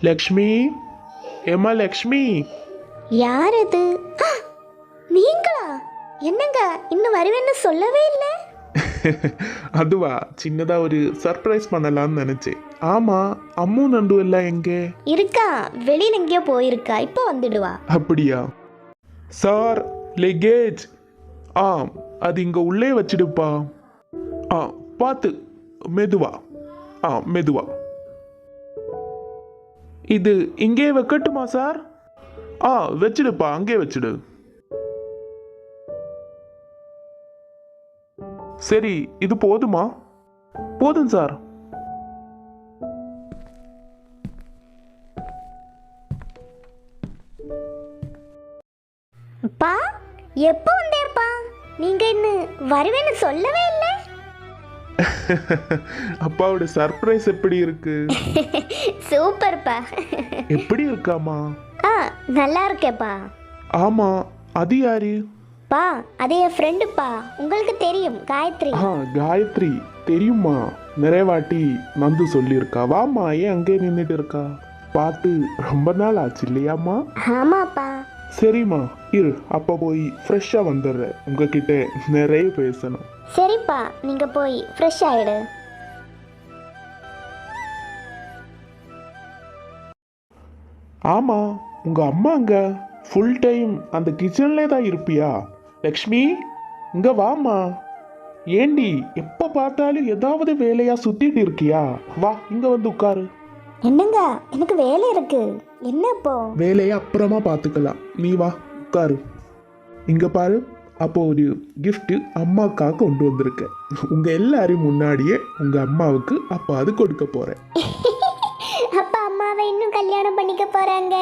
லக்ஷ்மி, ஏம்மா லக்ஷ்மி. யார் அது? நீங்களா? என்னங்க இன்னும் வருவேன்னு சொல்லவே இல்லை. அதுவா, சின்னதா ஒரு சர்ப்ரைஸ் பண்ணலாம்னு நினைச்சேன். ஆமா, அம்மு நண்டு எல்லாம் எங்கே? இருக்கா, வெளியில எங்கேயோ போயிருக்கா, இப்போ வந்துடுவா. அப்படியா? Sir, luggage. அது இங்க உள்ளே வச்சிடுப்பா. பார்த்து, மெதுவா. மெதுவா. இது இங்கே வைக்கட்டுமா சார்? வச்சிடுப்பா, அங்கே வச்சிடு. சரி, இது போதுமா? போதும் சார். அப்பா, எப்போ வந்தேப்பா? நீங்க இன்னும் வருவேன்னு சொல்லவே இல்லை. அப்பாவோட சர்ப்ரைஸ் எப்படி இருக்கு? சூப்பர்ப்பா. எப்படி இருக்காமா? நல்லா இருக்கேப்பா. ஆமா, அது யாரு? பா, அது என் ஃப்ரெண்டுப்பா, உங்களுக்கு தெரியும், காயத்ரி. காயத்ரி தெரியுமா? நிறைய வாட்டி நந்து சொல்லியிருக்கா. வாமா, ஏன் அங்கே நின்றுட்டு இருக்கா? பார்த்து ரொம்ப நாள் ஆச்சு இல்லையாம்மா? ஆமாப்பா. சரிம்மா, இரு, அப்போ போய் ஃப்ரெஷ்ஷாக வந்துடுறேன். உங்ககிட்ட நிறைய பேசணும். சரிப்பா, நீங்க போய் ஃப்ரெஷ் ஆயிடு. ஆமா, உங்க அம்மா அங்க ஃபுல் டைம் அந்த கிச்சன்லே தான் இருப்பியா? லக்ஷ்மி, இங்க வாமா. ஏண்டி எப்ப பார்த்தாலும் ஏதாவது வேலையா சுத்திட்டு இருக்கியா? வா, இங்க வந்து உட்காரு. என்னங்க, எனக்கு வேலை இருக்கு. என்ன இப்போ? வேலையை அப்புறமா பார்த்துக்கலாம், நீ வா உட்காரு. இங்க பாரு, அப்போ ஒரு கிஃப்ட் அம்மாக்காக கொண்டு வந்திருக்கேன். உங்க எல்லாரும் முன்னாடியே உங்க அம்மாவுக்கு அப்போ அது கொடுக்க போறேன். அப்பா அம்மாவை இன்னும் கல்யாணம் பண்ணிக்க போறாங்க.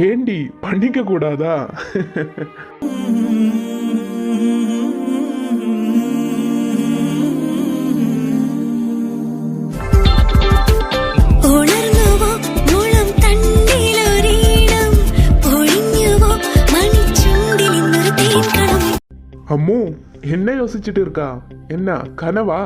ஏண்டி பண்ணிக்க கூடாதா? அம்மு, என்ன யோசிச்சுட்டு இருக்கா? என்ன கனவா?